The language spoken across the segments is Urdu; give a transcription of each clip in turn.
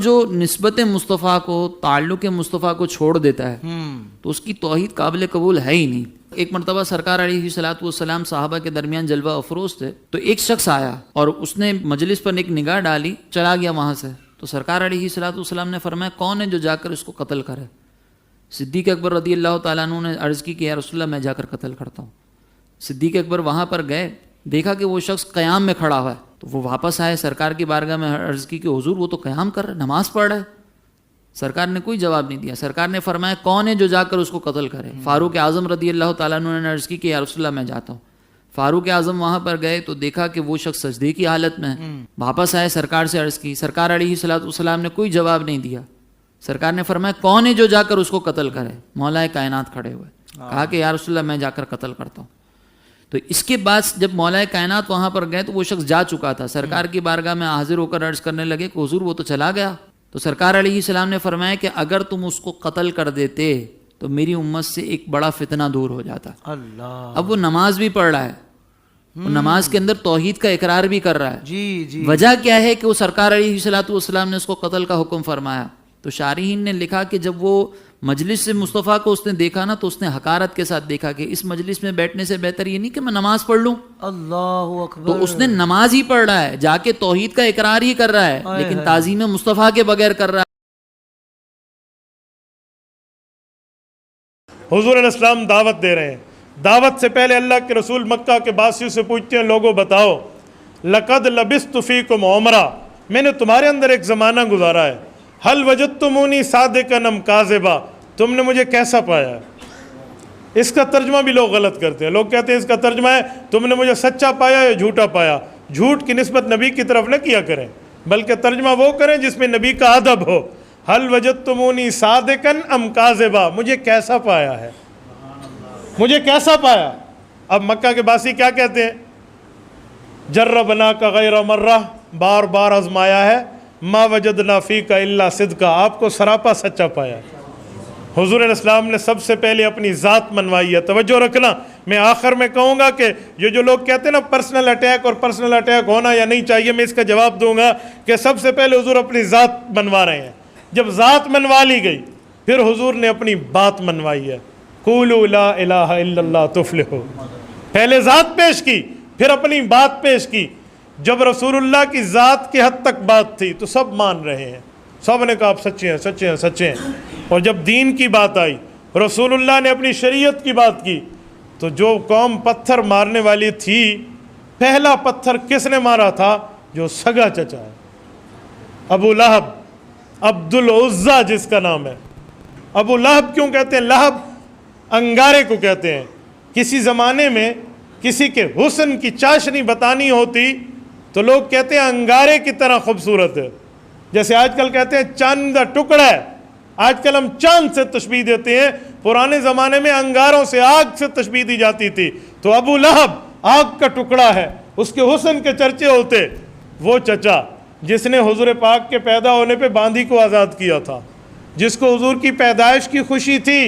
جو نسبت مصطفیٰ کو، تعلق مصطفیٰ کو چھوڑ دیتا ہے تو اس کی توحید قابل قبول ہے ہی نہیں۔ ایک مرتبہ سرکار علیہ الصلوۃ والسلام صحابہ کے درمیان جلوہ افروز تھے، تو ایک شخص آیا اور اس نے مجلس پر ایک نگاہ ڈالی، چلا گیا وہاں سے۔ تو سرکار علیہ الصلوۃ والسلام نے فرمایا کون ہے جو جا کر اس کو قتل کرے؟ صدیق اکبر رضی اللہ تعالیٰ عنہ نے عرض کی کہ یا رسول اللہ میں جا کر قتل کرتا ہوں۔ صدیق اکبر وہاں پر گئے، دیکھا کہ وہ شخص قیام میں کھڑا ہوا ہے، تو وہ واپس آئے، سرکار کی بارگاہ میں عرض کی کہ حضور وہ تو قیام کر رہا ہے، نماز پڑھ رہا ہے۔ سرکار نے کوئی جواب نہیں دیا۔ سرکار نے فرمایا کون ہے جو جا کر اس کو قتل کرے؟ فاروق اعظم رضی اللہ تعالیٰ عنہ نے عرض کی کہ یا رسول اللہ میں جاتا ہوں۔ فاروق اعظم وہاں پر گئے تو دیکھا کہ وہ شخص سجدے کی حالت میں، واپس آئے، سرکار سے عرض کی، سرکار علیہ الصلوۃ والسلام نے کوئی جواب نہیں دیا۔ سرکار نے فرمایا کون ہے جو جا کر اس کو قتل کرے؟ مولا کائنات کھڑے ہوئے، کہا کہ یا رسول اللہ میں جا کر قتل کرتا ہوں۔ تو اس کے بعد جب مولا کائنات وہاں پر گئے تو وہ شخص جا چکا تھا، سرکار کی بارگاہ میں حاضر ہو کر عرض کرنے لگے کہ حضور وہ تو چلا گیا۔ تو سرکار علیہ السلام نے فرمایا کہ اگر تم اس کو قتل کر دیتے تو میری امت سے ایک بڑا فتنہ دور ہو جاتا۔ اللہ، اب وہ نماز بھی پڑھ رہا ہے، وہ نماز کے اندر توحید کا اقرار بھی کر رہا ہے۔ جی وجہ کیا ہے کہ وہ سرکار علیہ الصلوۃ والسلام نے اس کو قتل کا حکم فرمایا؟ تو شارحین نے لکھا کہ جب وہ مجلس سے مصطفیٰ کو اس نے دیکھا نا تو اس نے حقارت کے ساتھ دیکھا کہ اس مجلس میں بیٹھنے سے بہتر یہ نہیں کہ میں نماز پڑھ لوں۔ اللہ اکبر۔ تو اس نے نماز ہی پڑھ رہا ہے، جا کے توحید کا اقرار ہی کر رہا ہے، لیکن تعظیم مصطفیٰ کے بغیر کر رہا ہے۔ حضور علیہ السلام دعوت دے رہے ہیں، دعوت سے پہلے اللہ کے رسول مکہ کے باسیوں سے پوچھتے ہیں لوگوں بتاؤ لقد لبثت فیکم عمرا، میں نے تمہارے اندر ایک زمانہ گزارا ہے، حل وجدتمونی صادقا ام کاذبا، تم نے مجھے کیسا پایا ہے؟ اس کا ترجمہ بھی لوگ غلط کرتے ہیں، لوگ کہتے ہیں اس کا ترجمہ ہے تم نے مجھے سچا پایا یا جھوٹا پایا۔ جھوٹ کی نسبت نبی کی طرف نہ کیا کریں، بلکہ ترجمہ وہ کریں جس میں نبی کا ادب ہو۔ حل وجدتمونی صادقا ام کاذبا، مجھے کیسا پایا ہے، مجھے کیسا پایا؟ اب مکہ کے باسی کیا کہتے ہیں؟ جربنا کا غیر مرہ، بار بار آزمایا ہے، ما وجدنا فیک الا صدقا، آپ کو سراپا سچا پایا۔ حضور علیہ السلام نے سب سے پہلے اپنی ذات منوائی ہے۔ توجہ رکھنا، میں آخر میں کہوں گا کہ یہ جو لوگ کہتے ہیں نا پرسنل اٹیک اور پرسنل اٹیک ہونا یا نہیں چاہیے، میں اس کا جواب دوں گا کہ سب سے پہلے حضور اپنی ذات منوا رہے ہیں۔ جب ذات منوا لی گئی پھر حضور نے اپنی بات منوائی ہے، قولوا لا الہ الا اللہ تفلحوا، پہلے ذات پیش کی پھر اپنی بات پیش کی۔ جب رسول اللہ کی ذات کے حد تک بات تھی تو سب مان رہے ہیں، سب نے کہا آپ سچے ہیں سچے ہیں سچے ہیں۔ اور جب دین کی بات آئی، رسول اللہ نے اپنی شریعت کی بات کی، تو جو قوم پتھر مارنے والی تھی، پہلا پتھر کس نے مارا تھا؟ جو سگا چچا ہے، ابو لہب، عبد العزیٰ جس کا نام ہے۔ ابو لہب کیوں کہتے ہیں؟ لہب انگارے کو کہتے ہیں۔ کسی زمانے میں کسی کے حسن کی چاشنی بتانی ہوتی تو لوگ کہتے ہیں انگارے کی طرح خوبصورت ہے، جیسے آج کل کہتے ہیں چاند کا ٹکڑا ہے۔ آج کل ہم چاند سے تشبیہ دیتے ہیں، پرانے زمانے میں انگاروں سے، آگ سے تشبیہ دی جاتی تھی۔ تو ابو لہب آگ کا ٹکڑا ہے، اس کے حسن کے چرچے ہوتے۔ وہ چچا جس نے حضور پاک کے پیدا ہونے پہ باندی کو آزاد کیا تھا، جس کو حضور کی پیدائش کی خوشی تھی۔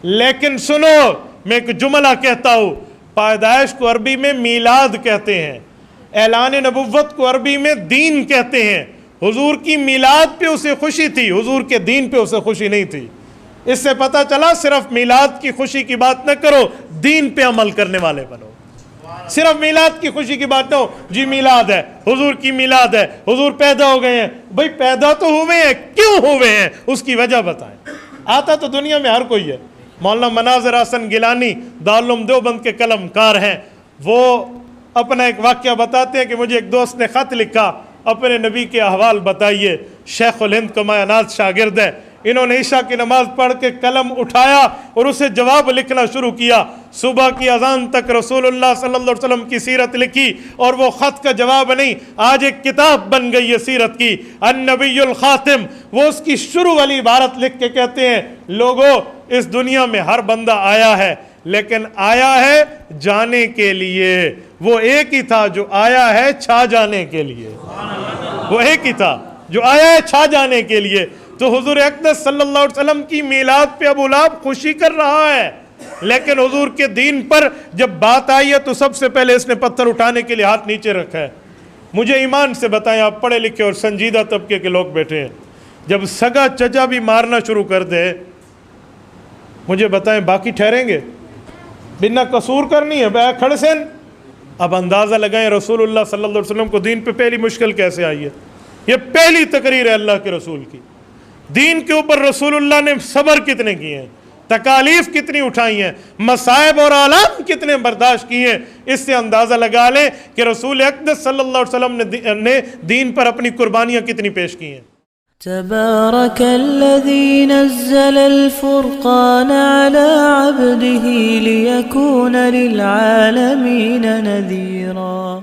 لیکن سنو، میں ایک جملہ کہتا ہوں، پیدائش کو عربی میں میلاد کہتے ہیں، اعلان نبوت کو عربی میں دین کہتے ہیں۔ حضور کی میلاد پہ اسے خوشی تھی، حضور کے دین پہ اسے خوشی نہیں تھی۔ اس سے پتہ چلا صرف میلاد کی خوشی کی بات نہ کرو، دین پہ عمل کرنے والے بنو۔ صرف میلاد کی خوشی کی بات نہ ہو، جی میلاد ہے، حضور کی میلاد ہے، حضور پیدا ہو گئے ہیں۔ بھئی پیدا تو ہوئے ہیں، کیوں ہوئے ہیں اس کی وجہ بتائیں۔ آتا تو دنیا میں ہر کوئی ہے۔ مولانا مناظر حسن گیلانی دارالعلوم دیوبند کے قلم کار ہیں، وہ اپنا ایک واقعہ بتاتے ہیں کہ مجھے ایک دوست نے خط لکھا، اپنے نبی کے احوال بتائیے۔ شیخ الہند کمایہ ناز شاگرد ہے، انہوں نے عشاء کی نماز پڑھ کے قلم اٹھایا اور اسے جواب لکھنا شروع کیا۔ صبح کی اذان تک رسول اللہ صلی اللہ علیہ وسلم کی سیرت لکھی، اور وہ خط کا جواب نہیں، آج ایک کتاب بن گئی ہے سیرت کی، النبی الخاتم۔ وہ اس کی شروع والی عبارت لکھ کے کہتے ہیں، لوگوں اس دنیا میں ہر بندہ آیا ہے، لیکن آیا ہے جانے کے لیے۔ وہ ایک ہی تھا جو آیا ہے چھا جانے کے لیے، وہ ایک ہی تھا جو آیا ہے چھا جانے کے لیے۔ تو حضور اقدس صلی اللہ علیہ وسلم کی میلاد پہ ابو لہب خوشی کر رہا ہے، لیکن حضور کے دین پر جب بات آئی ہے تو سب سے پہلے اس نے پتھر اٹھانے کے لیے ہاتھ نیچے رکھا ہے۔ مجھے ایمان سے بتائیں، آپ پڑھے لکھے اور سنجیدہ طبقے کے لوگ بیٹھے ہیں، جب سگا چچا بھی مارنا شروع کر دے، مجھے بتائیں باقی ٹھہریں گے؟ بنا قصور کرنی ہے بے کھڑ سن۔ اب اندازہ لگائیں رسول اللہ صلی اللہ علیہ وسلم کو دین پہ پہلی مشکل کیسے آئی ہے۔ یہ پہلی تقریر ہے اللہ کے رسول کی۔ دین کے اوپر رسول اللہ نے صبر کتنے کیے ہیں، تکالیف کتنی اٹھائی ہیں، مصائب اور آلام کتنے برداشت کیے ہیں، اس سے اندازہ لگا لیں کہ رسول اقدس صلی اللہ علیہ وسلم نے دین پر اپنی قربانیاں کتنی پیش کی ہیں۔ تبارك الذي نزل الفرقان على عبده ليكون للعالمين نذيرا